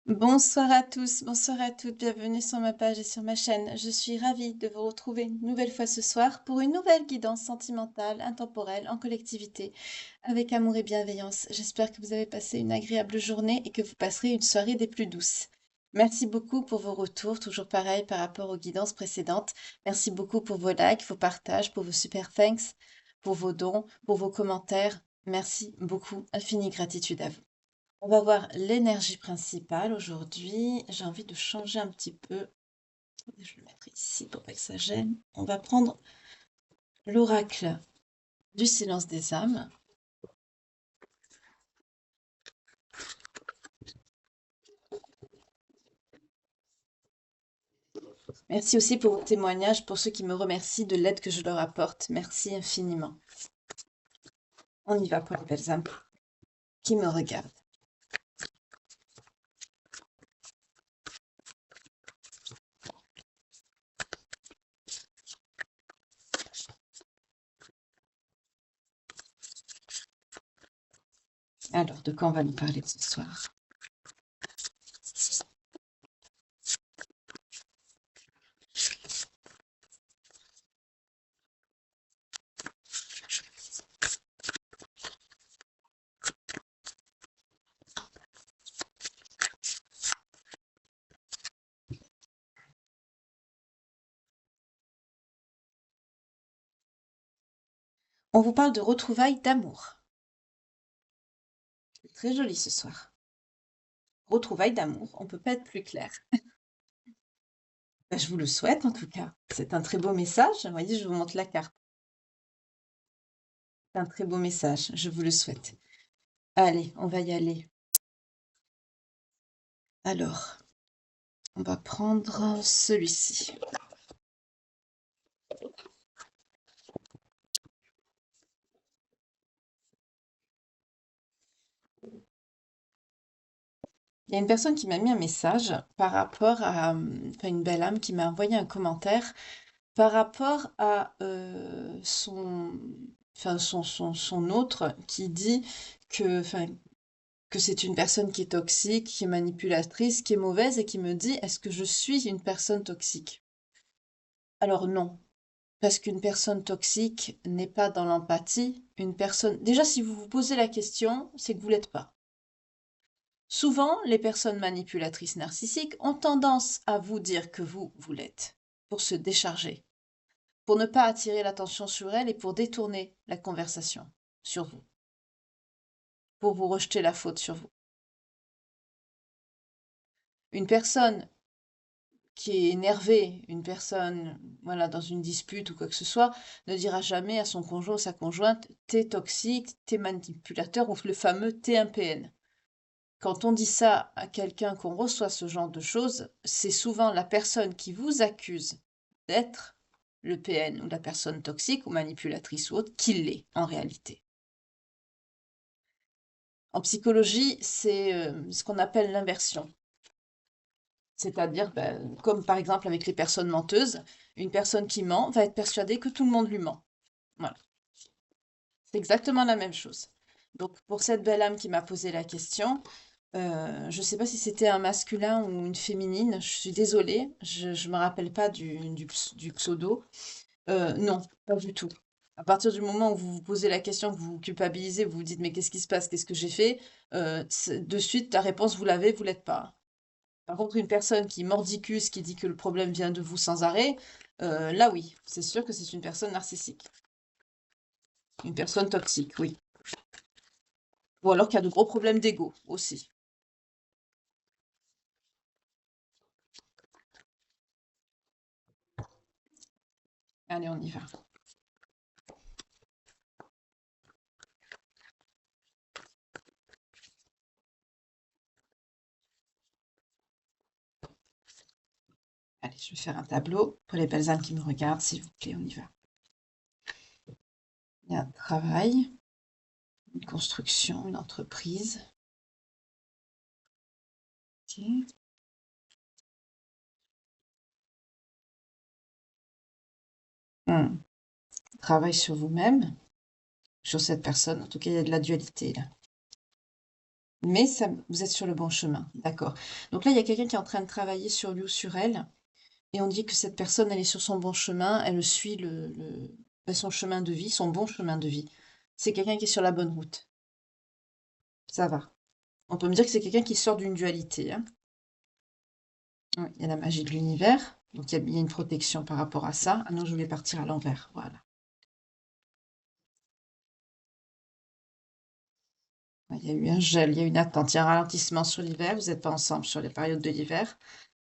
Bonsoir à tous, bonsoir à toutes, bienvenue sur ma page et sur ma chaîne. Je suis ravie de vous retrouver une nouvelle fois ce soir pour une nouvelle guidance sentimentale, intemporelle, en collectivité, avec amour et bienveillance. J'espère que vous avez passé une agréable journée et que vous passerez une soirée des plus douces. Merci beaucoup pour vos retours, toujours pareil par rapport aux guidances précédentes. Merci beaucoup pour vos likes, vos partages, pour vos super thanks, pour vos dons, pour vos commentaires. Merci beaucoup, infinie gratitude à vous. On va voir l'énergie principale aujourd'hui. J'ai envie de changer un petit peu. Je vais le mettre ici pour pas que ça gêne. On va prendre l'oracle du silence des âmes. Merci aussi pour vos témoignages, pour ceux qui me remercient de l'aide que je leur apporte. Merci infiniment. On y va pour les belles âmes qui me regardent. Alors, de quoi on va nous parler ce soir? On vous parle de retrouvailles d'amour. C'est très joli ce soir. Retrouvailles d'amour, on ne peut pas être plus clair. Ben, je vous le souhaite en tout cas. C'est un très beau message. Vous voyez, je vous montre la carte. C'est un très beau message, je vous le souhaite. Allez, on va y aller. Alors, on va prendre celui-ci. Il y a une personne qui m'a mis un message par rapport à, enfin une belle âme qui m'a envoyé un commentaire par rapport à son autre qui dit que, enfin, que c'est une personne qui est toxique, qui est manipulatrice, qui est mauvaise et qui me dit, est-ce que je suis une personne toxique? Alors non, parce qu'une personne toxique n'est pas dans l'empathie. Une personne, déjà, si vous vous posez la question, c'est que vous l'êtes pas. Souvent, les personnes manipulatrices narcissiques ont tendance à vous dire que vous l'êtes, pour se décharger, pour ne pas attirer l'attention sur elles et pour détourner la conversation sur vous, pour vous rejeter la faute sur vous. Une personne qui est énervée, une personne, voilà, dans une dispute ou quoi que ce soit, ne dira jamais à son conjoint ou sa conjointe, t'es toxique, t'es manipulateur ou le fameux t'es un PN. Quand on dit ça à quelqu'un, qu'on reçoit ce genre de choses, c'est souvent la personne qui vous accuse d'être le PN ou la personne toxique ou manipulatrice ou autre qui l'est en réalité. En psychologie, c'est ce qu'on appelle l'inversion. C'est-à-dire, ben, comme par exemple avec les personnes menteuses, une personne qui ment va être persuadée que tout le monde lui ment. Voilà. C'est exactement la même chose. Donc, pour cette belle âme qui m'a posé la question, je ne sais pas si c'était un masculin ou une féminine, je suis désolée, je ne me rappelle pas du pseudo. Non, pas du tout. À partir du moment où vous vous posez la question, que vous vous culpabilisez, vous vous dites mais qu'est-ce qui se passe, qu'est-ce que j'ai fait, de suite la réponse vous l'avez, vous l'êtes pas. Par contre, une personne qui mordicus, qui dit que le problème vient de vous sans arrêt, là oui, c'est sûr que c'est une personne narcissique. Une personne toxique, oui. Ou alors qu'il y a de gros problèmes d'ego aussi. Allez, on y va. Allez, je vais faire un tableau pour les belles âmes qui me regardent, s'il vous plaît, on y va. Il y a un travail, une construction, une entreprise. Ok. Hmm. Travail sur vous-même, sur cette personne. En tout cas, il y a de la dualité là. Mais ça, vous êtes sur le bon chemin, d'accord. Donc là, il y a quelqu'un qui est en train de travailler sur lui ou sur elle, et on dit que cette personne, elle est sur son bon chemin, elle suit son chemin de vie, son bon chemin de vie. C'est quelqu'un qui est sur la bonne route. Ça va. On peut me dire que c'est quelqu'un qui sort d'une dualité, hein. Oui, il y a la magie de l'univers, donc il y a une protection par rapport à ça. Ah non, je voulais partir à l'envers, voilà. Ouais, il y a eu un gel, il y a eu une attente, il y a un ralentissement sur l'hiver, vous n'êtes pas ensemble sur les périodes de l'hiver.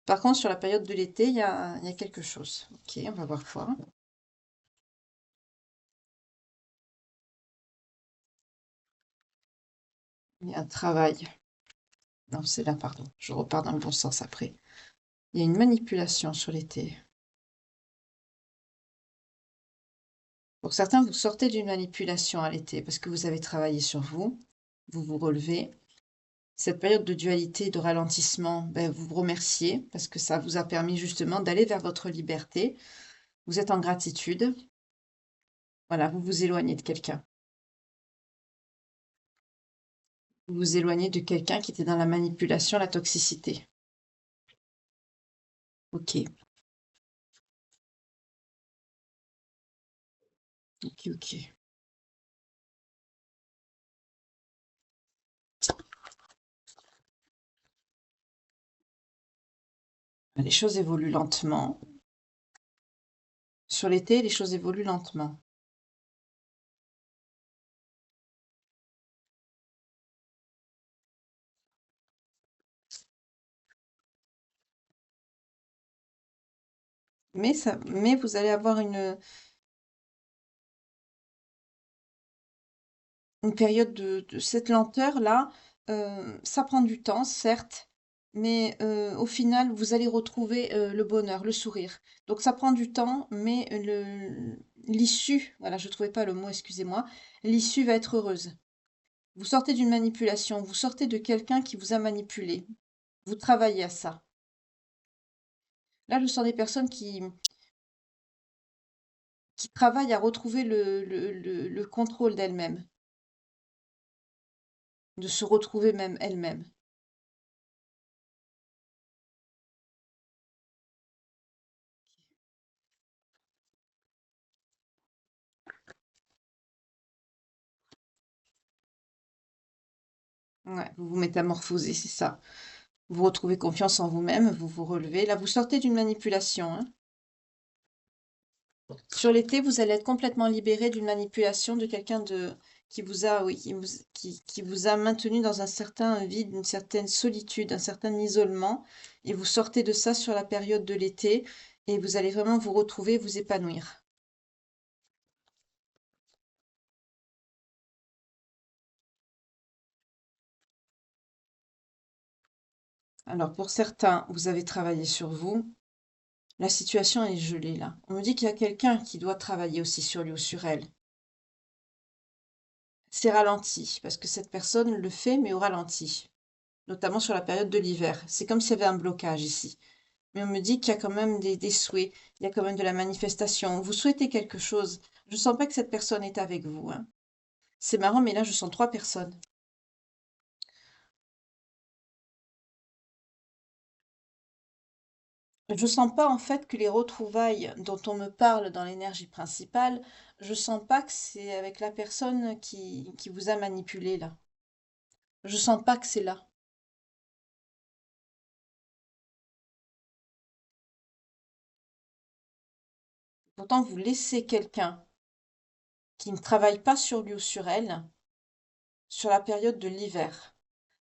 Par contre, sur la période de l'été, il y a quelque chose. Ok, on va voir quoi. Il y a un travail. Non, c'est là, pardon. Je repars dans le bon sens après. Il y a une manipulation sur l'été. Pour certains, vous sortez d'une manipulation à l'été parce que vous avez travaillé sur vous, vous vous relevez. Cette période de dualité, de ralentissement, ben, vous vous remerciez parce que ça vous a permis justement d'aller vers votre liberté. Vous êtes en gratitude. Voilà, vous vous éloignez de quelqu'un. Vous vous éloignez de quelqu'un qui était dans la manipulation, la toxicité. Ok, ok, ok. Les choses évoluent lentement. Sur l'été, les choses évoluent lentement. Mais vous allez avoir une période de cette lenteur-là. Ça prend du temps, certes, mais au final, vous allez retrouver le bonheur, le sourire. Donc ça prend du temps, mais l'issue, voilà, je ne trouvais pas le mot, excusez-moi, l'issue va être heureuse. Vous sortez d'une manipulation, vous sortez de quelqu'un qui vous a manipulé. Vous travaillez à ça. Là, je sens des personnes qui travaillent à retrouver le contrôle d'elles-mêmes, de se retrouver même elles-mêmes. Ouais, vous vous métamorphosez, c'est ça. Vous retrouvez confiance en vous-même, vous vous relevez. Là, vous sortez d'une manipulation, hein. Sur l'été, vous allez être complètement libéré d'une manipulation de quelqu'un qui vous a, oui, qui vous a maintenu dans un certain vide, une certaine solitude, un certain isolement. Et vous sortez de ça sur la période de l'été et vous allez vraiment vous retrouver, vous épanouir. Alors, pour certains, vous avez travaillé sur vous. La situation est gelée là. On me dit qu'il y a quelqu'un qui doit travailler aussi sur lui ou sur elle. C'est ralenti, parce que cette personne le fait, mais au ralenti, notamment sur la période de l'hiver. C'est comme s'il y avait un blocage ici. Mais on me dit qu'il y a quand même des souhaits, il y a quand même de la manifestation. Vous souhaitez quelque chose. Je ne sens pas que cette personne est avec vous, hein. C'est marrant, mais là, je sens trois personnes. Je sens pas en fait que les retrouvailles dont on me parle dans l'énergie principale, je sens pas que c'est avec la personne qui vous a manipulé là. Je sens pas que c'est là. Pourtant, vous laissez quelqu'un qui ne travaille pas sur lui ou sur elle sur la période de l'hiver.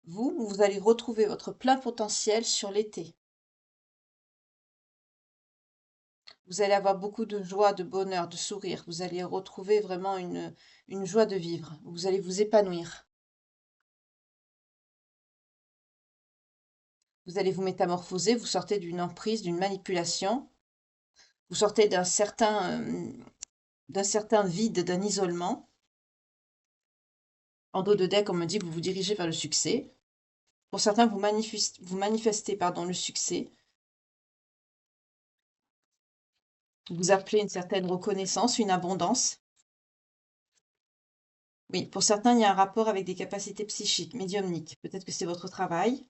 Vous allez retrouver votre plein potentiel sur l'été. Vous allez avoir beaucoup de joie, de bonheur, de sourire. Vous allez retrouver vraiment une joie de vivre. Vous allez vous épanouir. Vous allez vous métamorphoser, vous sortez d'une emprise, d'une manipulation. Vous sortez d'un certain vide, d'un isolement. En dos de deck, on me dit que vous vous dirigez vers le succès. Pour certains, vous manifestez pardon, le succès. Vous appelez une certaine reconnaissance, une abondance. Oui, pour certains, il y a un rapport avec des capacités psychiques, médiumniques. Peut-être que c'est votre travail.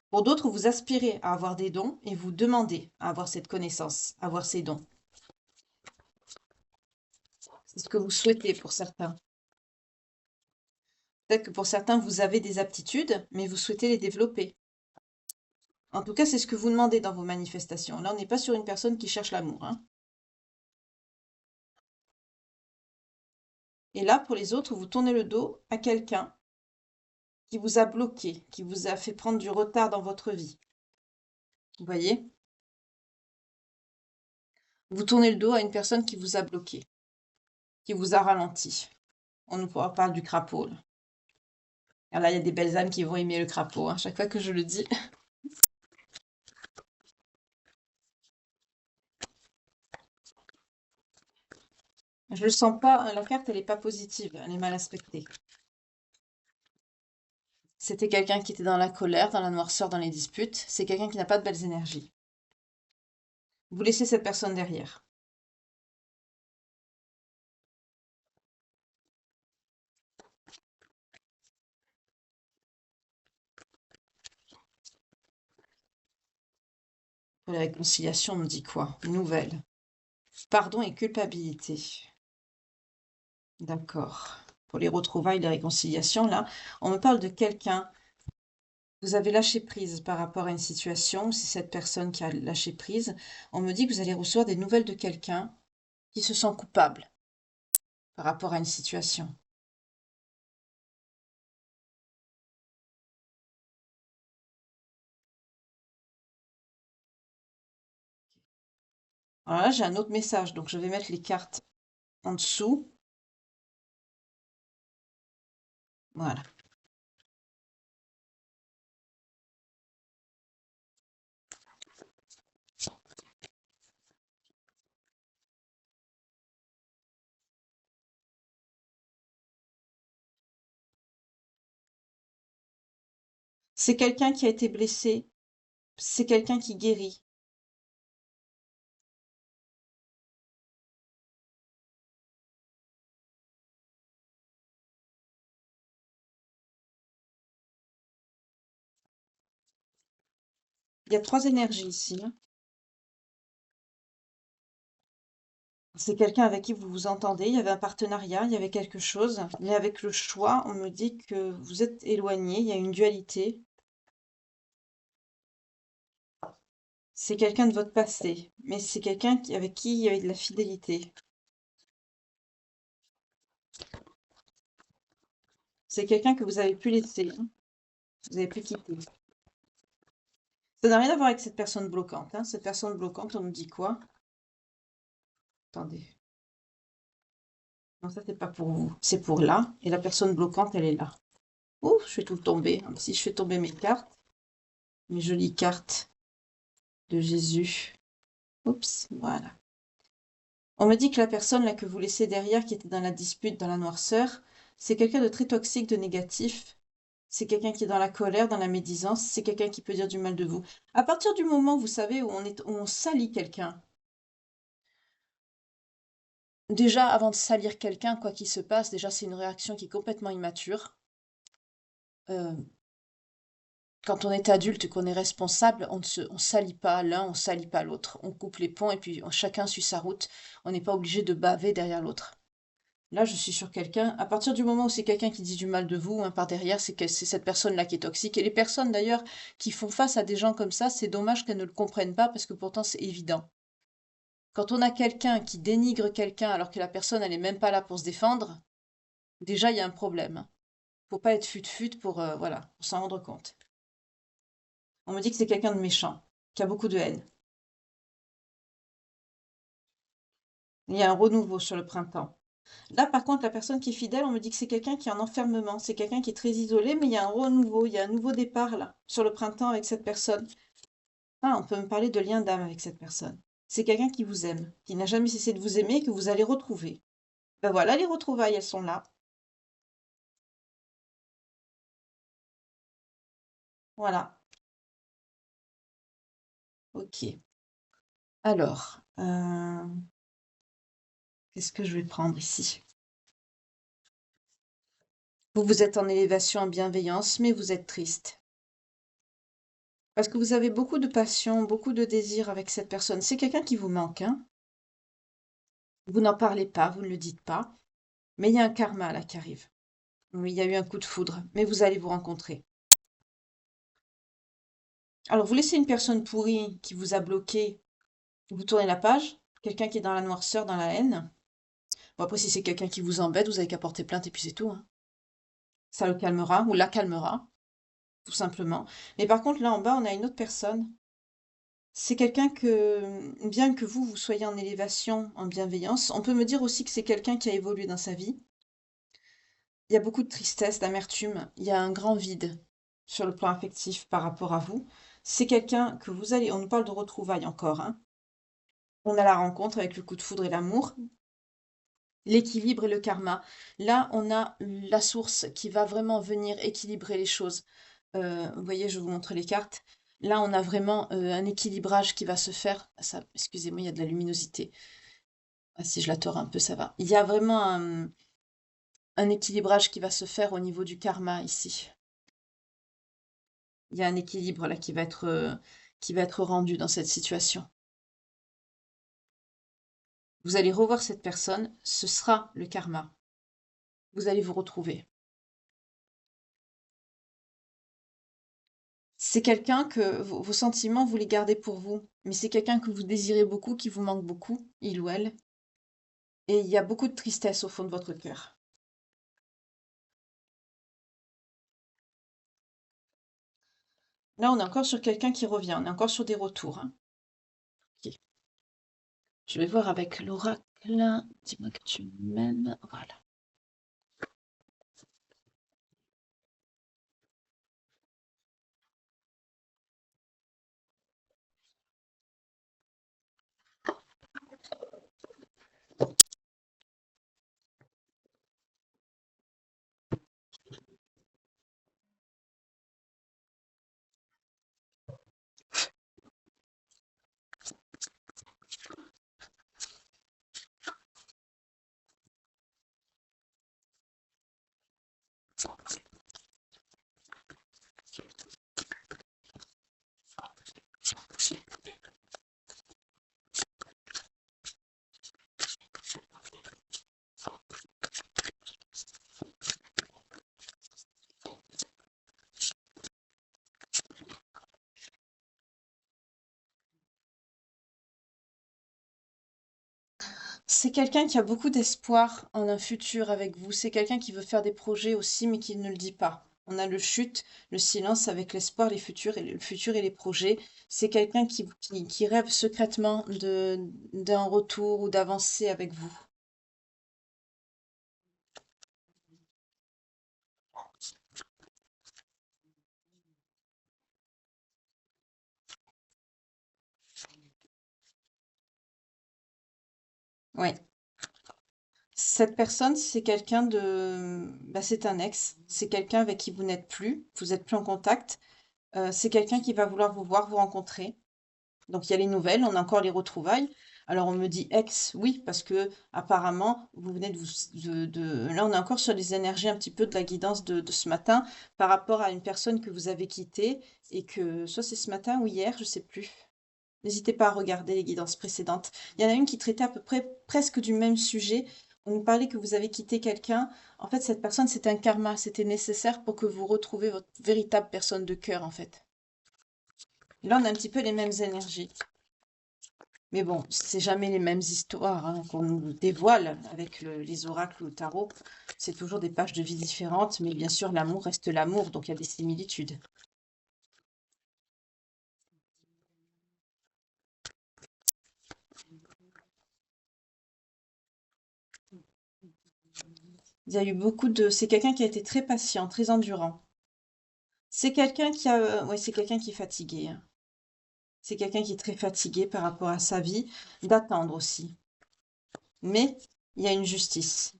Pour d'autres, vous aspirez à avoir des dons et vous demandez à avoir cette connaissance, à avoir ces dons. C'est ce que vous souhaitez pour certains. Peut-être que pour certains, vous avez des aptitudes, mais vous souhaitez les développer. En tout cas, c'est ce que vous demandez dans vos manifestations. Là, on n'est pas sur une personne qui cherche l'amour, hein. Et là, pour les autres, vous tournez le dos à quelqu'un qui vous a bloqué, qui vous a fait prendre du retard dans votre vie. Vous voyez? Vous tournez le dos à une personne qui vous a bloqué, qui vous a ralenti. On nous parle du crapaud, là. Alors là, il y a des belles âmes qui vont aimer le crapaud, hein, chaque fois que je le dis. Je le sens pas, la carte, elle est pas positive, elle est mal aspectée. C'était quelqu'un qui était dans la colère, dans la noirceur, dans les disputes. C'est quelqu'un qui n'a pas de belles énergies. Vous laissez cette personne derrière. Pour la réconciliation, on me dit quoi? Nouvelle. Pardon et culpabilité. D'accord. Pour les retrouvailles, les réconciliations, là, on me parle de quelqu'un. Vous avez lâché prise par rapport à une situation, c'est cette personne qui a lâché prise. On me dit que vous allez recevoir des nouvelles de quelqu'un qui se sent coupable par rapport à une situation. Alors là, j'ai un autre message, donc je vais mettre les cartes en dessous. Voilà. C'est quelqu'un qui a été blessé, c'est quelqu'un qui guérit. Il y a trois énergies ici, hein. C'est quelqu'un avec qui vous vous entendez, il y avait un partenariat, il y avait quelque chose. Mais avec le choix, on me dit que vous êtes éloigné, il y a une dualité. C'est quelqu'un de votre passé, mais c'est quelqu'un avec qui il y avait de la fidélité. C'est quelqu'un que vous avez pu laisser, hein. Vous avez pu quitter. Ça n'a rien à voir avec cette personne bloquante, hein. Cette personne bloquante, on nous dit quoi? Attendez. Non, ça, c'est pas pour vous. C'est pour là. Et la personne bloquante, elle est là. Ouh, je fais tout tomber. Si je fais tomber mes cartes, mes jolies cartes de Jésus. Oups, voilà. On me dit que la personne là que vous laissez derrière, qui était dans la dispute, dans la noirceur, c'est quelqu'un de très toxique, de négatif. C'est quelqu'un qui est dans la colère, dans la médisance. C'est quelqu'un qui peut dire du mal de vous. À partir du moment, vous savez, où on salit quelqu'un, déjà, avant de salir quelqu'un, quoi qu'il se passe, déjà, c'est une réaction qui est complètement immature. Euh, Quand on est adulte et qu'on est responsable, on salit pas l'un, on salit pas l'autre. On coupe les ponts et puis chacun suit sa route. On n'est pas obligé de baver derrière l'autre. Là, je suis sur quelqu'un. À partir du moment où c'est quelqu'un qui dit du mal de vous, hein, par derrière, c'est cette personne-là qui est toxique. Et les personnes d'ailleurs qui font face à des gens comme ça, c'est dommage qu'elles ne le comprennent pas parce que pourtant c'est évident. Quand on a quelqu'un qui dénigre quelqu'un alors que la personne elle est même pas là pour se défendre, déjà il y a un problème. Faut pas être fut-fut pour voilà, pour s'en rendre compte. On me dit que c'est quelqu'un de méchant, qui a beaucoup de haine. Il y a un renouveau sur le printemps. Là, par contre, la personne qui est fidèle, on me dit que c'est quelqu'un qui est en enfermement. C'est quelqu'un qui est très isolé, mais il y a un renouveau, il y a un nouveau départ là, sur le printemps avec cette personne. Ah, on peut me parler de lien d'âme avec cette personne. C'est quelqu'un qui vous aime, qui n'a jamais cessé de vous aimer et que vous allez retrouver. Ben voilà, les retrouvailles, elles sont là. Voilà. Ok. Alors, qu'est-ce que je vais prendre ici? Vous êtes en élévation, en bienveillance, mais vous êtes triste. Parce que vous avez beaucoup de passion, beaucoup de désir avec cette personne. C'est quelqu'un qui vous manque, hein. Vous n'en parlez pas, vous ne le dites pas, mais il y a un karma là qui arrive. Oui, il y a eu un coup de foudre, mais vous allez vous rencontrer. Alors, vous laissez une personne pourrie qui vous a bloqué, vous tournez la page, quelqu'un qui est dans la noirceur, dans la haine. Bon, après, si c'est quelqu'un qui vous embête, vous avez qu'à porter plainte et puis c'est tout, hein. Ça le calmera ou la calmera, tout simplement. Mais par contre, là en bas, on a une autre personne. C'est quelqu'un que, bien que vous soyez en élévation, en bienveillance, on peut me dire aussi que c'est quelqu'un qui a évolué dans sa vie. Il y a beaucoup de tristesse, d'amertume, il y a un grand vide sur le plan affectif par rapport à vous. C'est quelqu'un que vous allez, on nous parle de retrouvailles encore, hein. On a la rencontre avec le coup de foudre et l'amour, l'équilibre et le karma. Là, on a la source qui va vraiment venir équilibrer les choses. Vous voyez, je vous montre les cartes. Là, on a vraiment un équilibrage qui va se faire. Ah, ça, excusez-moi, il y a de la luminosité. Ah, si je la tords un peu, ça va. Il y a vraiment un équilibrage qui va se faire au niveau du karma ici. Il y a un équilibre là qui va être rendu dans cette situation. Vous allez revoir cette personne, ce sera le karma. Vous allez vous retrouver. C'est quelqu'un que vos sentiments, vous les gardez pour vous, mais c'est quelqu'un que vous désirez beaucoup, qui vous manque beaucoup, il ou elle, et il y a beaucoup de tristesse au fond de votre cœur. Là, on est encore sur quelqu'un qui revient, on est encore sur des retours, hein. Ok. Je vais voir avec l'oracle. Dis-moi que tu m'aimes. Voilà. C'est quelqu'un qui a beaucoup d'espoir en un futur avec vous. C'est quelqu'un qui veut faire des projets aussi, mais qui ne le dit pas. On a le chute, le silence avec l'espoir, les futurs et le futur et les projets. C'est quelqu'un qui rêve secrètement d'un retour ou d'avancer avec vous. Oui. Cette personne, c'est quelqu'un de, bah, c'est un ex. C'est quelqu'un avec qui vous n'êtes plus. Vous êtes plus en contact. C'est quelqu'un qui va vouloir vous voir, vous rencontrer. Donc il y a les nouvelles, on a encore les retrouvailles. Alors on me dit ex, oui, parce que apparemment vous venez Là on est encore sur les énergies un petit peu de la guidance de ce matin par rapport à une personne que vous avez quittée et que soit c'est ce matin ou hier, je sais plus. N'hésitez pas à regarder les guidances précédentes. Il y en a une qui traitait à peu près presque du même sujet. On nous parlait que vous avez quitté quelqu'un. En fait, cette personne, c'était un karma. C'était nécessaire pour que vous retrouviez votre véritable personne de cœur, en fait. Là, on a un petit peu les mêmes énergies. Mais bon, c'est jamais les mêmes histoires hein, qu'on nous dévoile avec les oracles ou le tarot. C'est toujours des pages de vie différentes, mais bien sûr, l'amour reste l'amour, donc il y a des similitudes. Il y a eu beaucoup de... C'est quelqu'un qui a été très patient, très endurant. C'est quelqu'un qui a... ouais, c'est quelqu'un qui est fatigué, hein. C'est quelqu'un qui est très fatigué par rapport à sa vie, d'attendre aussi. Mais il y a une justice.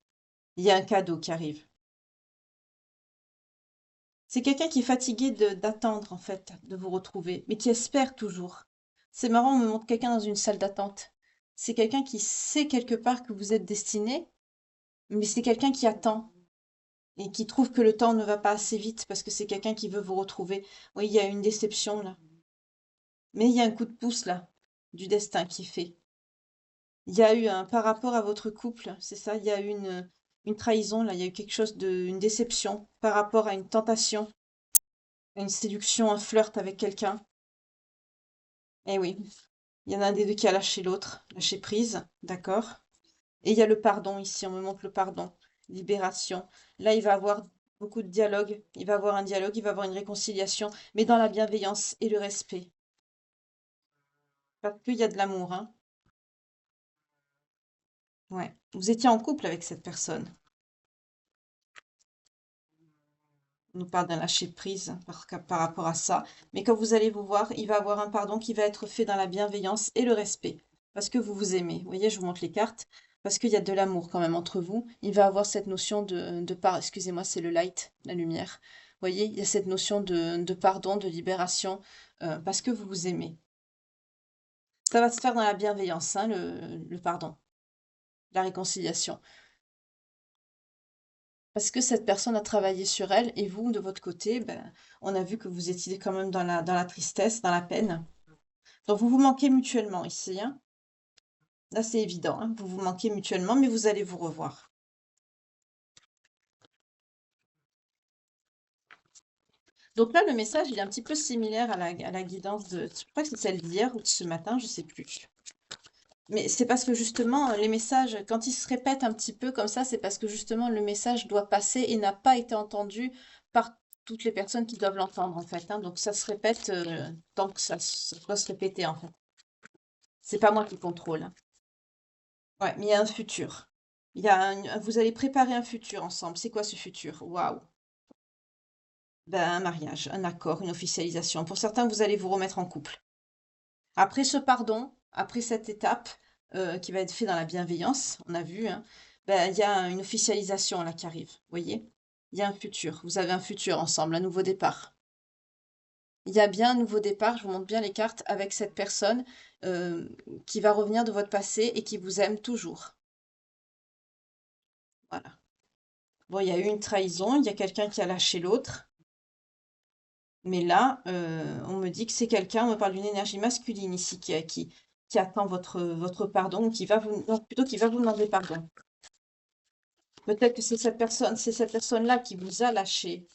Il y a un cadeau qui arrive. C'est quelqu'un qui est fatigué d'attendre, en fait, de vous retrouver, mais qui espère toujours. C'est marrant, on me montre quelqu'un dans une salle d'attente. C'est quelqu'un qui sait quelque part que vous êtes destiné, mais c'est quelqu'un qui attend. et qui trouve que le temps ne va pas assez vite parce que c'est quelqu'un qui veut vous retrouver. Oui, il y a une déception là. Mais il y a un coup de pouce là, du destin qui est fait. Il y a eu un, par rapport à votre couple, c'est ça, il y a eu une trahison là, il y a eu quelque chose de, une déception par rapport à une tentation, à une séduction, un flirt avec quelqu'un. Eh oui, il y en a un des deux qui a lâché l'autre, lâché prise, d'accord? Et il y a le pardon ici, on me montre le pardon, libération. Là, il va avoir beaucoup de dialogue, il va avoir un dialogue, il va avoir une réconciliation, mais dans la bienveillance et le respect. Parce qu'il y a de l'amour, hein. Ouais. Vous étiez en couple avec cette personne. On nous parle d'un lâcher prise par rapport à ça. Mais quand vous allez vous voir, il va avoir un pardon qui va être fait dans la bienveillance et le respect. Parce que vous vous aimez. Vous voyez, je vous montre les cartes. Parce qu'il y a de l'amour quand même entre vous. Il va avoir cette notion excusez-moi, c'est le light, la lumière. Vous voyez, il y a cette notion de pardon, de libération, parce que vous vous aimez. Ça va se faire dans la bienveillance, hein, le pardon, la réconciliation. Parce que cette personne a travaillé sur elle et vous, de votre côté, ben, on a vu que vous étiez quand même dans la tristesse, dans la peine. Donc vous vous manquez mutuellement ici, hein. Là, c'est évident, hein. Vous vous manquez mutuellement, mais vous allez vous revoir. Donc là, le message, il est un petit peu similaire à la guidance de, je crois que c'est celle d'hier ou de ce matin, je sais plus. Mais c'est parce que justement, les messages, quand ils se répètent un petit peu comme ça, c'est parce que justement, le message doit passer et n'a pas été entendu par toutes les personnes qui doivent l'entendre, en fait, hein. Donc ça se répète tant que ça doit se répéter, en fait. C'est pas moi qui contrôle, hein. Ouais, mais il y a un futur. Vous allez préparer un futur ensemble. C'est quoi ce futur? Waouh! Ben, un mariage, un accord, une officialisation. Pour certains, vous allez vous remettre en couple. Après ce pardon, après cette étape qui va être faite dans la bienveillance, on a vu, hein, ben, il y a une officialisation là qui arrive. Vous voyez? Il y a un futur. Vous avez un futur ensemble, un nouveau départ. Il y a bien un nouveau départ, je vous montre bien les cartes avec cette personne euh, qui va revenir de votre passé et qui vous aime toujours. Voilà. Bon, il y a eu une trahison, il y a quelqu'un qui a lâché l'autre. Mais là, on me dit que c'est quelqu'un, on me parle d'une énergie masculine ici qui attend votre pardon, qui va vous, non, plutôt qui va vous demander pardon. Peut-être que c'est cette personne-là qui vous a lâché.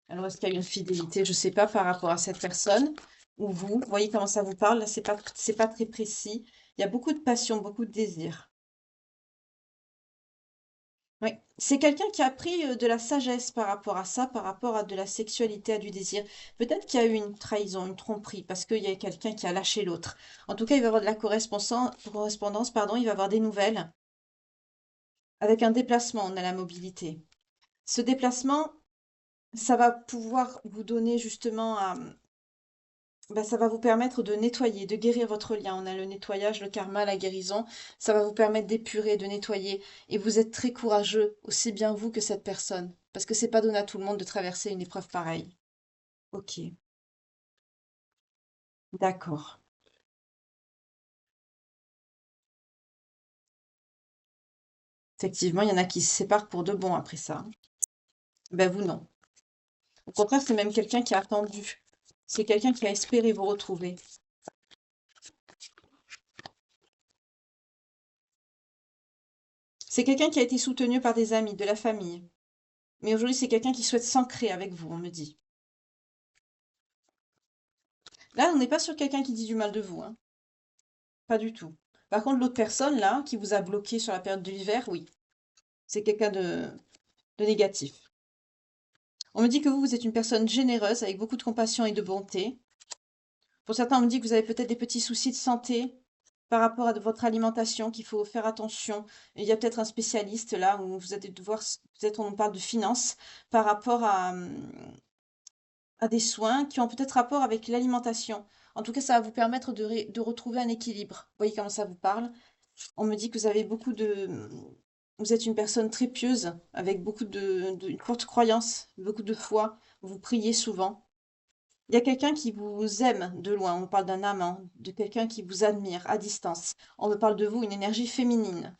Alors, est-ce qu'il y a eu une fidélité? Je ne sais pas par rapport à cette personne ou vous. Vous voyez comment ça vous parle? Là, c'est pas très précis. Il y a beaucoup de passion, beaucoup de désir. Oui, c'est quelqu'un qui a pris de la sagesse par rapport à ça, par rapport à de la sexualité, à du désir. Peut-être qu'il y a eu une trahison, une tromperie, parce qu'il y a quelqu'un qui a lâché l'autre. En tout cas, il va y avoir de la correspondance, pardon, il va avoir des nouvelles. Avec un déplacement, on a la mobilité. Ce déplacement, ça va pouvoir vous donner justement bah, ça va vous permettre de nettoyer, de guérir votre lien. On a le nettoyage, le karma, la guérison. Ça va vous permettre d'épurer, de nettoyer. Et vous êtes très courageux, aussi bien vous que cette personne. Parce que c'est pas donné à tout le monde de traverser une épreuve pareille. Ok, d'accord. Effectivement, il y en a qui se séparent pour de bon après ça, hein. Ben vous, non. Au contraire, c'est même quelqu'un qui a attendu. C'est quelqu'un qui a espéré vous retrouver. C'est quelqu'un qui a été soutenu par des amis, de la famille. Mais aujourd'hui, c'est quelqu'un qui souhaite s'ancrer avec vous, on me dit. Là, on n'est pas sur quelqu'un qui dit du mal de vous, hein. Pas du tout. Par contre, l'autre personne, là, qui vous a bloqué sur la période de l'hiver, oui, c'est quelqu'un de négatif. On me dit que vous êtes une personne généreuse, avec beaucoup de compassion et de bonté. Pour certains, on me dit que vous avez peut-être des petits soucis de santé par rapport à votre alimentation, qu'il faut faire attention. Il y a peut-être un spécialiste, là, où vous allez devoir, peut-être on parle de finances, par rapport à des soins qui ont peut-être rapport avec l'alimentation. En tout cas, ça va vous permettre de retrouver un équilibre. Vous voyez comment ça vous parle? On me dit que vous avez beaucoup de... Vous êtes une personne très pieuse, avec beaucoup une forte croyance, beaucoup de foi. Vous priez souvent. Il y a quelqu'un qui vous aime de loin. On parle d'un amant, de quelqu'un qui vous admire à distance. On me parle de vous, une énergie féminine.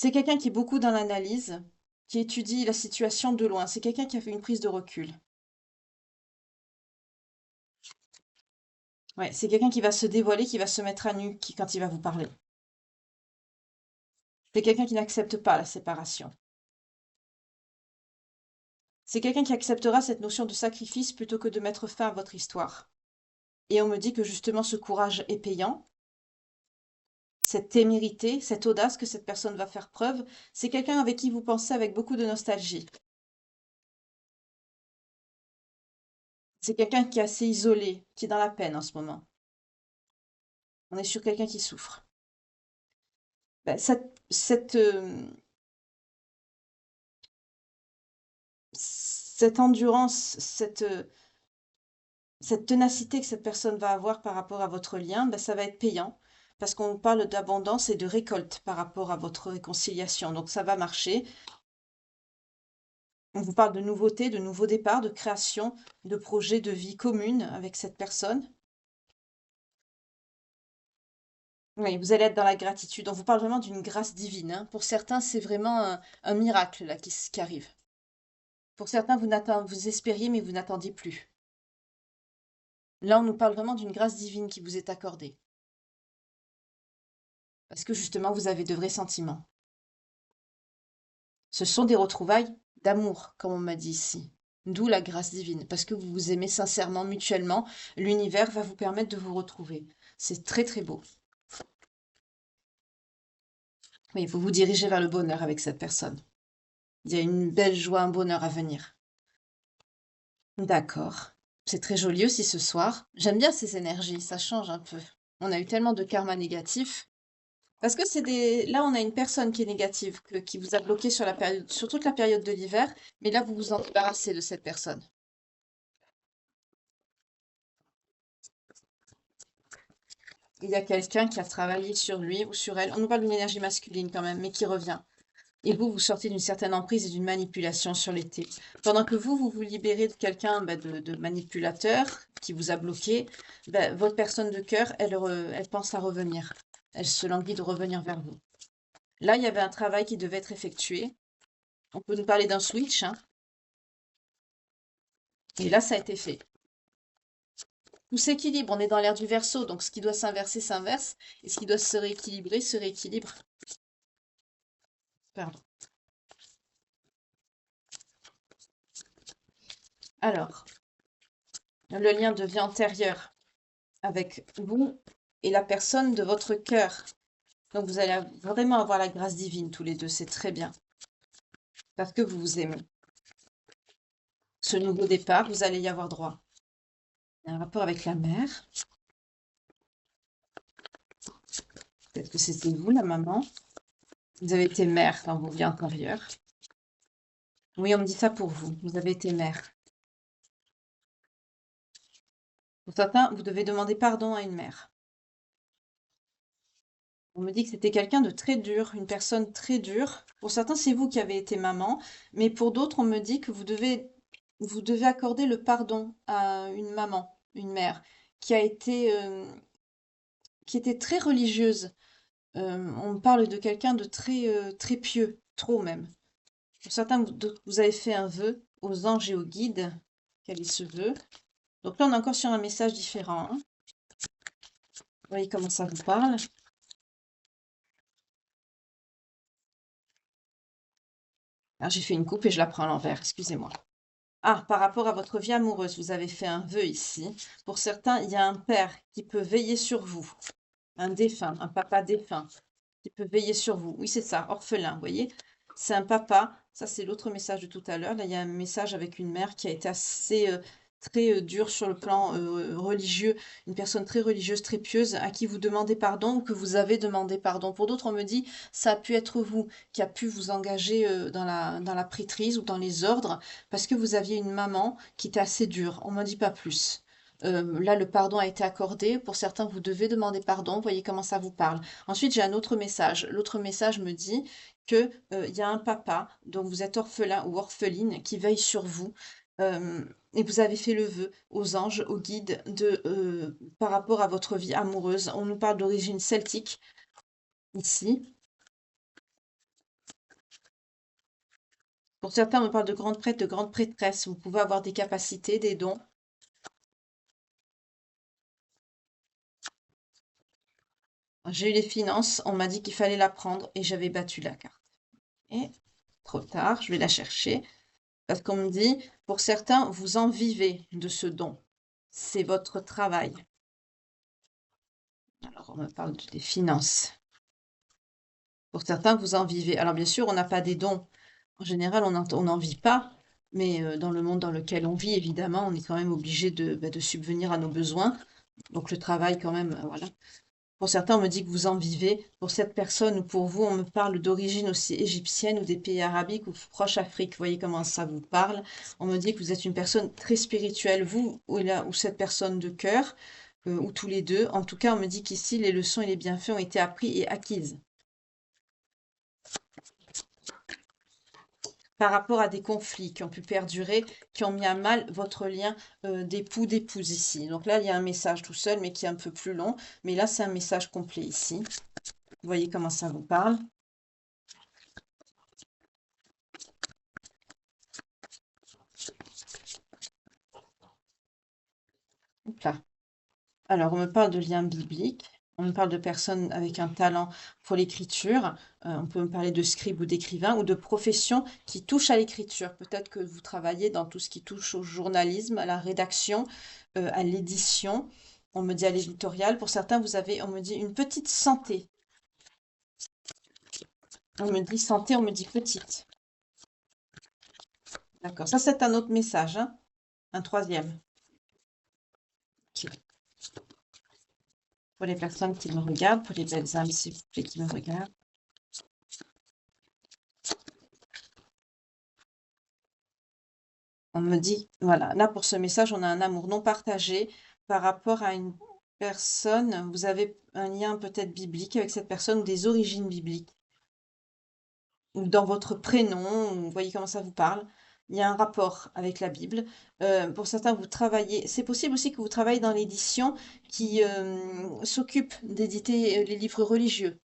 C'est quelqu'un qui est beaucoup dans l'analyse, qui étudie la situation de loin. C'est quelqu'un qui a fait une prise de recul. Ouais, c'est quelqu'un qui va se dévoiler, qui va se mettre à nu quand il va vous parler. C'est quelqu'un qui n'accepte pas la séparation. C'est quelqu'un qui acceptera cette notion de sacrifice plutôt que de mettre fin à votre histoire. Et on me dit que justement ce courage est payant, cette témérité, cette audace que cette personne va faire preuve, c'est quelqu'un avec qui vous pensez avec beaucoup de nostalgie. C'est quelqu'un qui est assez isolé, qui est dans la peine en ce moment. On est sur quelqu'un qui souffre. Ben, cette endurance, cette ténacité que cette personne va avoir par rapport à votre lien, ben, ça va être payant parce qu'on parle d'abondance et de récolte par rapport à votre réconciliation. Donc ça va marcher. On vous parle de nouveautés, de nouveaux départs, de création, de projets de vie commune avec cette personne. Oui, vous allez être dans la gratitude. On vous parle vraiment d'une grâce divine, hein. Pour certains, c'est vraiment un miracle là qui arrive. Pour certains, vous espériez, mais vous n'attendiez plus. Là, on nous parle vraiment d'une grâce divine qui vous est accordée. Parce que justement, vous avez de vrais sentiments. Ce sont des retrouvailles d'amour, comme on m'a dit ici. D'où la grâce divine. Parce que vous vous aimez sincèrement, mutuellement, l'univers va vous permettre de vous retrouver. C'est très très beau. Oui, vous vous dirigez vers le bonheur avec cette personne. Il y a une belle joie, un bonheur à venir. D'accord. C'est très joli aussi ce soir. J'aime bien ces énergies, ça change un peu. On a eu tellement de karma négatif. Parce que c'est des... Là, on a une personne qui est négative, qui vous a bloqué sur la période, sur toute la période de l'hiver, mais là, vous vous en débarrassez de cette personne. Il y a quelqu'un qui a travaillé sur lui ou sur elle. On nous parle d'une énergie masculine quand même, mais qui revient. Et vous, vous sortez d'une certaine emprise et d'une manipulation sur l'été. Pendant que vous vous libérez de quelqu'un de manipulateur qui vous a bloqué, votre personne de cœur, elle pense à revenir. Elle se languit de revenir vers vous. Là, il y avait un travail qui devait être effectué. On peut nous parler d'un switch, hein. Et là, ça a été fait. Tout s'équilibre, on est dans l'ère du Verseau, donc ce qui doit s'inverser s'inverse, et ce qui doit se rééquilibre. Pardon. Alors, le lien devient antérieur avec vous et la personne de votre cœur. Donc vous allez vraiment avoir la grâce divine tous les deux, c'est très bien. Parce que vous vous aimez. Ce nouveau départ, vous allez y avoir droit. Il y a un rapport avec la mère. Peut-être que c'était vous, la maman. Vous avez été mère dans vos vies antérieures. Oui, on me dit ça pour vous. Vous avez été mère. Pour certains, vous devez demander pardon à une mère. On me dit que c'était quelqu'un de très dur, une personne très dure. Pour certains, c'est vous qui avez été maman, mais pour d'autres, on me dit que vous devez accorder le pardon à une maman, une mère, qui a été, qui était très religieuse. On me parle de quelqu'un de très, très pieux, trop même. Pour certains, vous avez fait un vœu aux anges et aux guides. Quel est ce vœu? Donc là, on est encore sur un message différent, hein. Vous voyez comment ça vous parle? Alors, j'ai fait une coupe et je la prends à l'envers, excusez-moi. Ah, par rapport à votre vie amoureuse, vous avez fait un vœu ici. Pour certains, il y a un père qui peut veiller sur vous, un défunt, un papa défunt, qui peut veiller sur vous. Oui, c'est ça, orphelin, vous voyez? C'est un papa. Ça, c'est l'autre message de tout à l'heure. Là, il y a un message avec une mère qui a été assez très dure sur le plan religieux, une personne très religieuse, très pieuse, à qui vous demandez pardon ou que vous avez demandé pardon. Pour d'autres, on me dit, ça a pu être vous qui a pu vous engager dans la prêtrise ou dans les ordres parce que vous aviez une maman qui était assez dure. On ne m'en dit pas plus. Là, le pardon a été accordé. Pour certains, vous devez demander pardon. Vous voyez comment ça vous parle. Ensuite, j'ai un autre message. L'autre message me dit que il y a un papa dont vous êtes orphelin ou orpheline qui veille sur vous. Et vous avez fait le vœu aux anges, aux guides par rapport à votre vie amoureuse. On nous parle d'origine celtique ici. Pour certains, on me parle de grands prêtres, de grandes prêtresses. Vous pouvez avoir des capacités, des dons. J'ai eu les finances, on m'a dit qu'il fallait la prendre et j'avais battu la carte. Et trop tard, je vais la chercher. Parce qu'on me dit, pour certains, vous en vivez de ce don. C'est votre travail. Alors, on me parle des finances. Pour certains, vous en vivez. Alors, bien sûr, on n'a pas des dons. En général, on n'en vit pas. Mais dans le monde dans lequel on vit, évidemment, on est quand même obligé de subvenir à nos besoins. Donc, le travail, quand même, voilà. Pour certains, on me dit que vous en vivez. Pour cette personne ou pour vous, on me parle d'origine aussi égyptienne ou des pays arabiques ou proche Afrique. Vous voyez comment ça vous parle. On me dit que vous êtes une personne très spirituelle, vous ou cette personne de cœur, ou tous les deux. En tout cas, on me dit qu'ici, les leçons et les bienfaits ont été appris et acquises. Par rapport à des conflits qui ont pu perdurer, qui ont mis à mal votre lien d'époux-d'épouse ici. Donc là, il y a un message tout seul, mais qui est un peu plus long. Mais là, c'est un message complet ici. Vous voyez comment ça vous parle. Hop là. Alors, on me parle de liens bibliques. On me parle de personnes avec un talent pour l'écriture. On peut me parler de scribe ou d'écrivain ou de profession qui touche à l'écriture. Peut-être que vous travaillez dans tout ce qui touche au journalisme, à la rédaction, à l'édition. On me dit à l'éditorial. Pour certains, on me dit une petite santé. On me dit santé, on me dit petite. D'accord. Ça, c'est un autre message, hein. Un troisième. Ok. Pour les personnes qui me regardent, pour les belles âmes, s'il vous plaît, qui me regardent. On me dit, voilà, là pour ce message, on a un amour non partagé par rapport à une personne. Vous avez un lien peut-être biblique avec cette personne ou des origines bibliques. Ou dans votre prénom, vous voyez comment ça vous parle. Il y a un rapport avec la Bible. Pour certains, vous travaillez. C'est possible aussi que vous travaillez dans l'édition qui s'occupe d'éditer les livres religieux.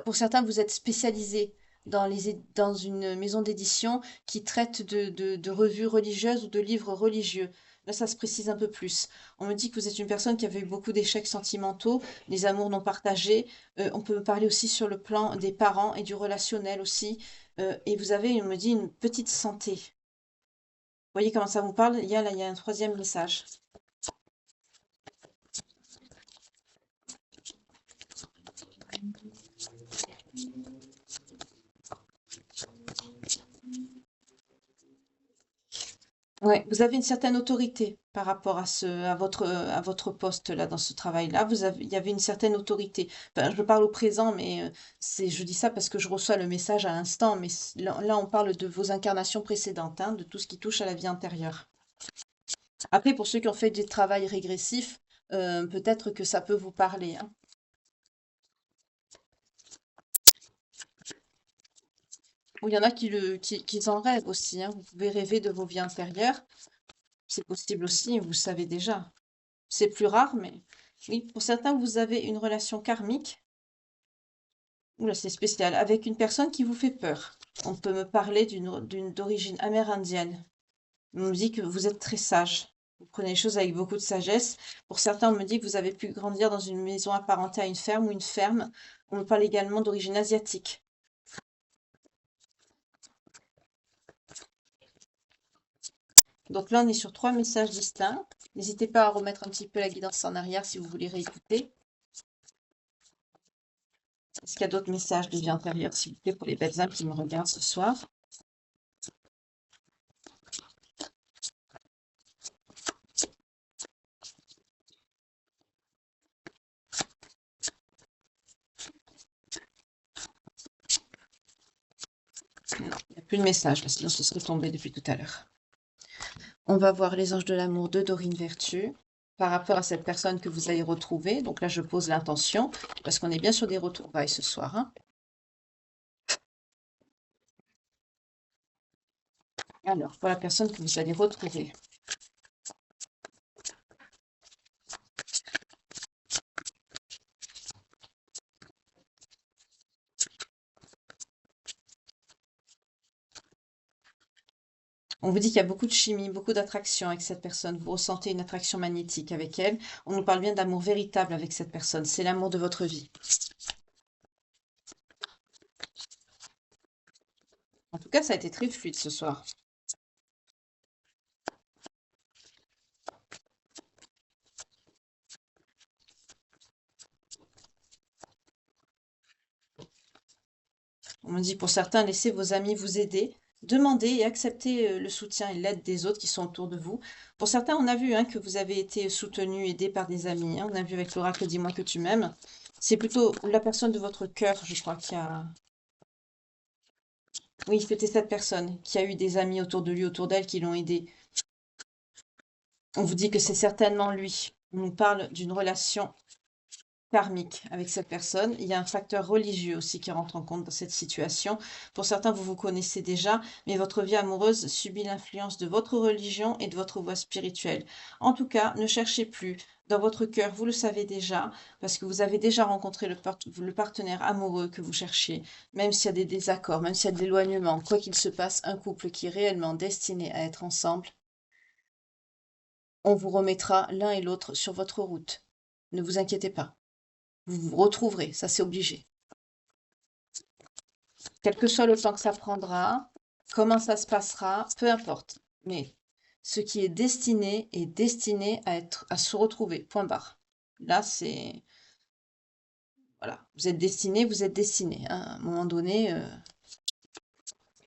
Pour certains, vous êtes spécialisé dans une maison d'édition qui traite de revues religieuses ou de livres religieux. Là, ça se précise un peu plus. On me dit que vous êtes une personne qui avait eu beaucoup d'échecs sentimentaux, des amours non partagés. On peut parler aussi sur le plan des parents et du relationnel aussi. Et vous avez, on me dit, une petite santé. Vous voyez comment ça vous parle? Il y a un troisième message. Ouais, vous avez une certaine autorité par rapport à votre poste là, dans ce travail-là. Il y avait une certaine autorité. Enfin, je parle au présent, mais je dis ça parce que je reçois le message à l'instant. Mais là, on parle de vos incarnations précédentes, hein, de tout ce qui touche à la vie intérieure. Après, pour ceux qui ont fait du travail régressif, peut-être que ça peut vous parler, hein. Ou il y en a qui en rêvent aussi, hein. Vous pouvez rêver de vos vies antérieures. C'est possible aussi, vous le savez déjà. C'est plus rare, mais oui, pour certains, vous avez une relation karmique. Oula, c'est spécial. Avec une personne qui vous fait peur. On peut me parler d'origine amérindienne. On me dit que vous êtes très sage. Vous prenez les choses avec beaucoup de sagesse. Pour certains, on me dit que vous avez pu grandir dans une maison apparentée à une ferme ou une ferme. On me parle également d'origine asiatique. Donc là, on est sur 3 messages distincts. N'hésitez pas à remettre un petit peu la guidance en arrière si vous voulez réécouter. Est-ce qu'il y a d'autres messages de vie antérieure, s'il vous plaît, pour les belles âmes qui me regardent ce soir? Non, il n'y a plus de message, là, sinon ce serait tombé depuis tout à l'heure. On va voir les anges de l'amour de Dorine Vertu par rapport à cette personne que vous allez retrouver. Donc là, je pose l'intention parce qu'on est bien sur des retrouvailles ce soir, hein. Alors, pour la personne que vous allez retrouver. On vous dit qu'il y a beaucoup de chimie, beaucoup d'attraction avec cette personne. Vous ressentez une attraction magnétique avec elle. On nous parle bien d'amour véritable avec cette personne. C'est l'amour de votre vie. En tout cas, ça a été très fluide ce soir. On me dit pour certains, laissez vos amis vous aider. Demandez et acceptez le soutien et l'aide des autres qui sont autour de vous. Pour certains, on a vu que vous avez été soutenu, aidé par des amis. On a vu avec l'oracle Dis-moi que tu m'aimes. C'est plutôt la personne de votre cœur, je crois, qui a... Oui, c'était cette personne qui a eu des amis autour de lui, autour d'elle, qui l'ont aidé. On vous dit que c'est certainement lui. On nous parle d'une relation karmique avec cette personne. Il y a un facteur religieux aussi qui rentre en compte dans cette situation. Pour certains, vous vous connaissez déjà, mais votre vie amoureuse subit l'influence de votre religion et de votre voie spirituelle. En tout cas, ne cherchez plus. Dans votre cœur, vous le savez déjà, parce que vous avez déjà rencontré le partenaire amoureux que vous cherchiez. Même s'il y a des désaccords, même s'il y a de l'éloignement, quoi qu'il se passe, un couple qui est réellement destiné à être ensemble, on vous remettra l'un et l'autre sur votre route. Ne vous inquiétez pas. Vous vous retrouverez, ça c'est obligé. Quel que soit le temps que ça prendra, comment ça se passera, peu importe. Mais ce qui est destiné à se retrouver. Point barre. Là, c'est... Voilà. Vous êtes destiné, vous êtes destiné. À un moment donné,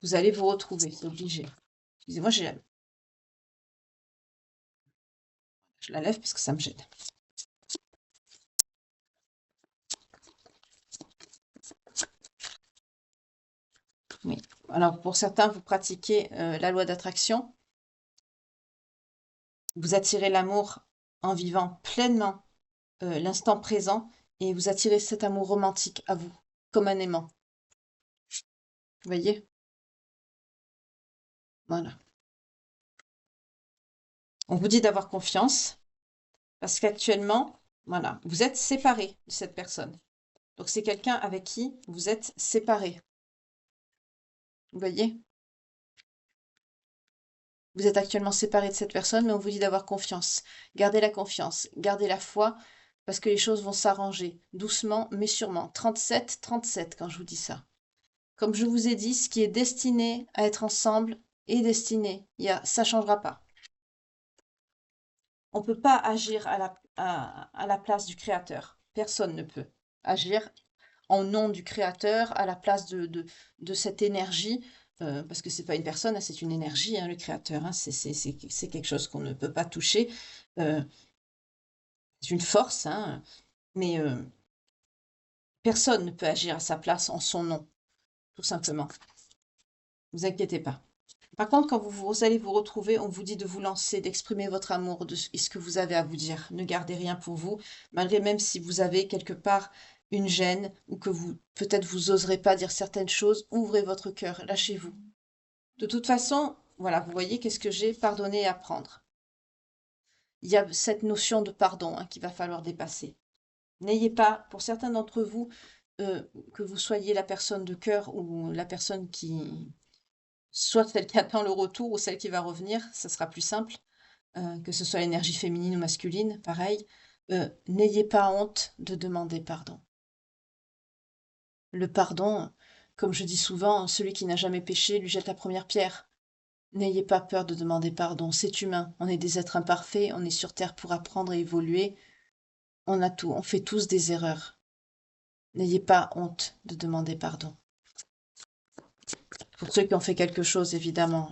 vous allez vous retrouver, c'est obligé. Excusez-moi, je la lève parce que ça me gêne. Oui. Alors, pour certains, vous pratiquez la loi d'attraction. Vous attirez l'amour en vivant pleinement l'instant présent et vous attirez cet amour romantique à vous, comme un aimant. Vous voyez? Voilà. On vous dit d'avoir confiance parce qu'actuellement, voilà, vous êtes séparés de cette personne. Donc c'est quelqu'un avec qui vous êtes séparés. Vous voyez? Vous êtes actuellement séparés de cette personne, mais on vous dit d'avoir confiance. Gardez la confiance, gardez la foi, parce que les choses vont s'arranger, doucement mais sûrement. 37, 37 quand je vous dis ça. Comme je vous ai dit, ce qui est destiné à être ensemble est destiné. Ça ne changera pas. On ne peut pas agir à la place du Créateur. Personne ne peut agir en nom du Créateur, à la place de cette énergie, parce que c'est pas une personne, c'est une énergie, le Créateur. C'est quelque chose qu'on ne peut pas toucher. C'est une force, mais personne ne peut agir à sa place en son nom, tout simplement. Ne vous inquiétez pas. Par contre, quand vous allez vous retrouver, on vous dit de vous lancer, d'exprimer votre amour, de ce que vous avez à vous dire. Ne gardez rien pour vous, malgré même si vous avez quelque part une gêne ou que peut-être vous oserez pas dire certaines choses, ouvrez votre cœur, lâchez-vous. De toute façon, voilà, vous voyez qu'est-ce que j'ai pardonné et apprendre. Il y a cette notion de pardon qu'il va falloir dépasser. N'ayez pas, pour certains d'entre vous, que vous soyez la personne de cœur ou la personne qui, soit celle qui attend le retour ou celle qui va revenir, ça sera plus simple, que ce soit l'énergie féminine ou masculine, pareil. N'ayez pas honte de demander pardon. Le pardon, comme je dis souvent, celui qui n'a jamais péché lui jette la première pierre. N'ayez pas peur de demander pardon, c'est humain, on est des êtres imparfaits, on est sur Terre pour apprendre et évoluer, on fait tous des erreurs. N'ayez pas honte de demander pardon. Pour ceux qui ont fait quelque chose, évidemment.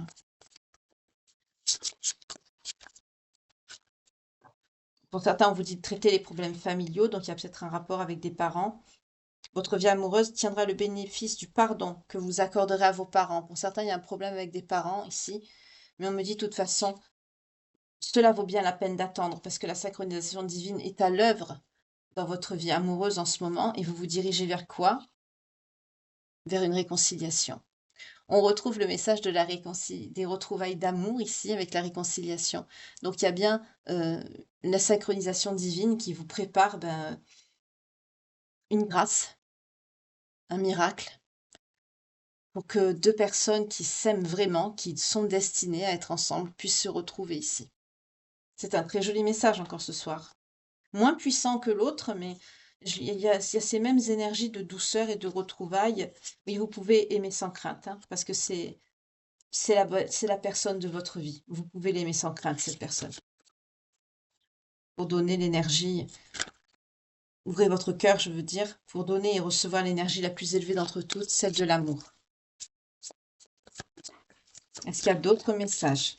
Pour certains, on vous dit de traiter les problèmes familiaux, donc il y a peut-être un rapport avec des parents. Votre vie amoureuse tiendra le bénéfice du pardon que vous accorderez à vos parents. Pour certains, il y a un problème avec des parents ici, mais on me dit de toute façon, cela vaut bien la peine d'attendre parce que la synchronisation divine est à l'œuvre dans votre vie amoureuse en ce moment et vous vous dirigez vers quoi? Vers une réconciliation. On retrouve le message de des retrouvailles d'amour ici avec la réconciliation. Donc il y a bien la synchronisation divine qui vous prépare une grâce, un miracle, pour que deux personnes qui s'aiment vraiment, qui sont destinées à être ensemble, puissent se retrouver ici. C'est un très joli message encore ce soir. Moins puissant que l'autre, mais il y a ces mêmes énergies de douceur et de retrouvailles. Oui, vous pouvez aimer sans crainte, hein, parce que c'est la personne de votre vie. Vous pouvez l'aimer sans crainte, cette personne. Pour donner l'énergie, ouvrez votre cœur, je veux dire, pour donner et recevoir l'énergie la plus élevée d'entre toutes, celle de l'amour. Est-ce qu'il y a d'autres messages?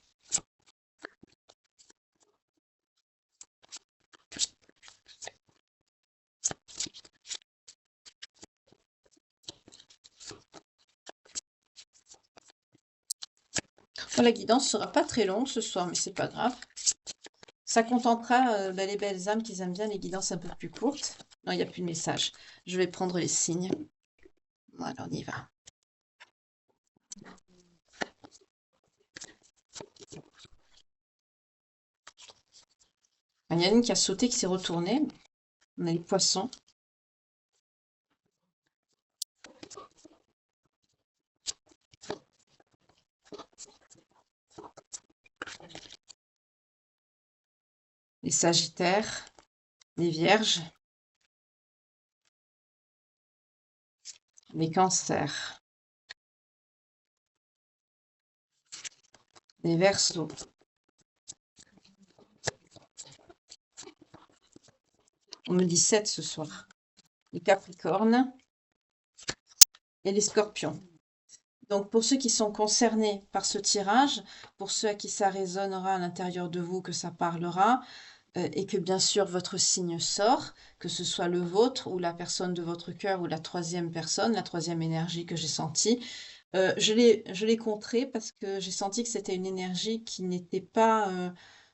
Bon, la guidance sera pas très longue ce soir, mais c'est pas grave. Ça contentera les belles âmes qui aiment bien les guidances un peu plus courtes. Non, il n'y a plus de message. Je vais prendre les signes. Voilà, on y va. Il y en a une qui a sauté, qui s'est retournée. On a les poissons. Les sagittaires. Les vierges. Les cancers. Les verseaux. On me dit 7 ce soir. Les capricornes et les scorpions. Donc, pour ceux qui sont concernés par ce tirage, pour ceux à qui ça résonnera à l'intérieur de vous, que ça parlera, et que bien sûr votre signe sort, que ce soit le vôtre ou la personne de votre cœur ou la troisième personne, la troisième énergie que j'ai sentie, je l'ai contrée parce que j'ai senti que c'était une énergie qui n'était pas...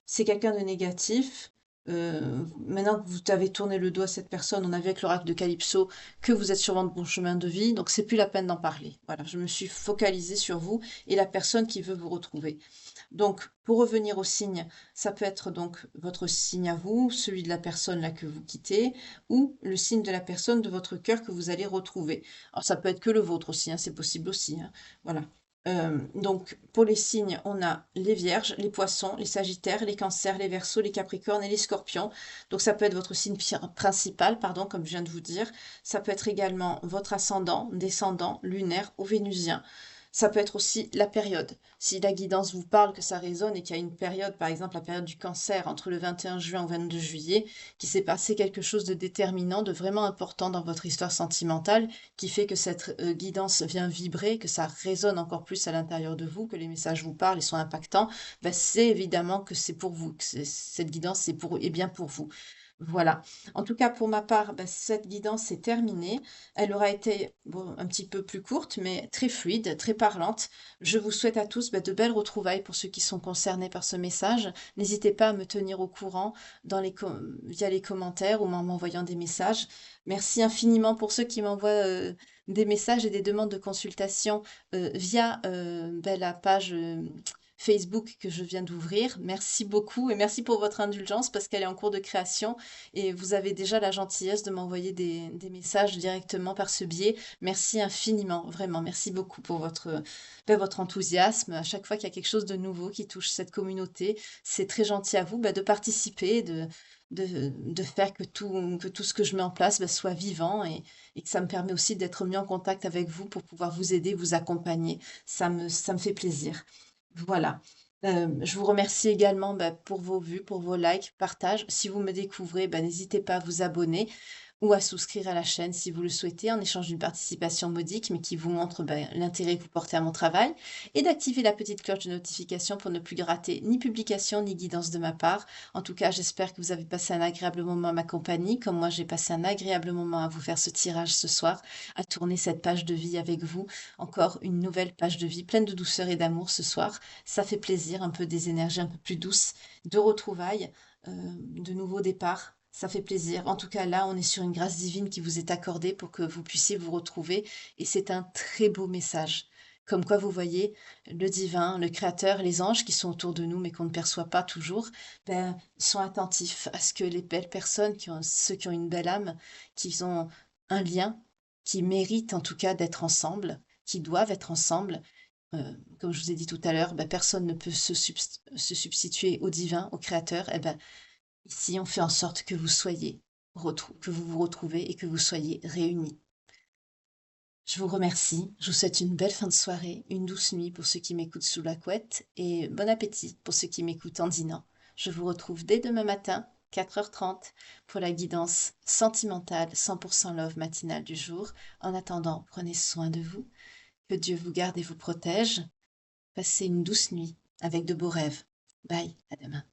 c'est quelqu'un de négatif. Maintenant que vous avez tourné le dos à cette personne, on a vu avec l'oracle de Calypso que vous êtes sur votre bon chemin de vie, donc c'est plus la peine d'en parler. Voilà, je me suis focalisée sur vous et la personne qui veut vous retrouver. Donc, pour revenir au signe, ça peut être donc votre signe à vous, celui de la personne là que vous quittez, ou le signe de la personne de votre cœur que vous allez retrouver. Alors, ça peut être que le vôtre aussi, hein, c'est possible aussi, hein, voilà. Donc, pour les signes, on a les vierges, les poissons, les sagittaires, les cancers, les verseaux, les capricornes et les scorpions. Donc, ça peut être votre signe principal, pardon, comme je viens de vous dire. Ça peut être également votre ascendant, descendant, lunaire ou vénusien. Ça peut être aussi la période. Si la guidance vous parle, que ça résonne et qu'il y a une période, par exemple la période du cancer, entre le 21 juin au 22 juillet, qui s'est passé quelque chose de déterminant, de vraiment important dans votre histoire sentimentale, qui fait que cette guidance vient vibrer, que ça résonne encore plus à l'intérieur de vous, que les messages vous parlent et sont impactants, ben c'est évidemment que c'est pour vous, que cette guidance est bien pour vous. Voilà. En tout cas, pour ma part, bah, cette guidance est terminée. Elle aura été bon, un petit peu plus courte, mais très fluide, très parlante. Je vous souhaite à tous bah, de belles retrouvailles pour ceux qui sont concernés par ce message. N'hésitez pas à me tenir au courant via les commentaires ou en m'envoyant des messages. Merci infiniment pour ceux qui m'envoient des messages et des demandes de consultation via bah, la page Facebook que je viens d'ouvrir. Merci beaucoup et merci pour votre indulgence parce qu'elle est en cours de création et vous avez déjà la gentillesse de m'envoyer des messages directement par ce biais. Merci infiniment, vraiment. Merci beaucoup pour votre enthousiasme. À chaque fois qu'il y a quelque chose de nouveau qui touche cette communauté, c'est très gentil à vous de participer, de faire que tout ce que je mets en place soit vivant et que ça me permet aussi d'être mis en contact avec vous pour pouvoir vous aider, vous accompagner. Ça me fait plaisir. Voilà. Je vous remercie également pour vos vues, pour vos likes, partages. Si vous me découvrez, n'hésitez pas à vous abonner ou à souscrire à la chaîne si vous le souhaitez, en échange d'une participation modique, mais qui vous montre l'intérêt que vous portez à mon travail, et d'activer la petite cloche de notification pour ne plus rater ni publication ni guidance de ma part. En tout cas, j'espère que vous avez passé un agréable moment à ma compagnie, comme moi j'ai passé un agréable moment à vous faire ce tirage ce soir, à tourner cette page de vie avec vous. Encore une nouvelle page de vie pleine de douceur et d'amour ce soir. Ça fait plaisir, un peu des énergies un peu plus douces, de retrouvailles, de nouveaux départs. Ça fait plaisir. En tout cas, là, on est sur une grâce divine qui vous est accordée pour que vous puissiez vous retrouver. Et c'est un très beau message. Comme quoi, vous voyez, le divin, le créateur, les anges qui sont autour de nous, mais qu'on ne perçoit pas toujours, sont attentifs à ce que les belles personnes, ceux qui ont une belle âme, qui ont un lien, qui méritent en tout cas d'être ensemble, qui doivent être ensemble. Comme je vous ai dit tout à l'heure, personne ne peut se substituer au divin, au créateur. Et ici, on fait en sorte que vous soyez, que vous vous retrouvez et que vous soyez réunis. Je vous remercie, je vous souhaite une belle fin de soirée, une douce nuit pour ceux qui m'écoutent sous la couette et bon appétit pour ceux qui m'écoutent en dînant. Je vous retrouve dès demain matin, 4h30, pour la guidance sentimentale 100% love matinale du jour. En attendant, prenez soin de vous, que Dieu vous garde et vous protège. Passez une douce nuit avec de beaux rêves. Bye, à demain.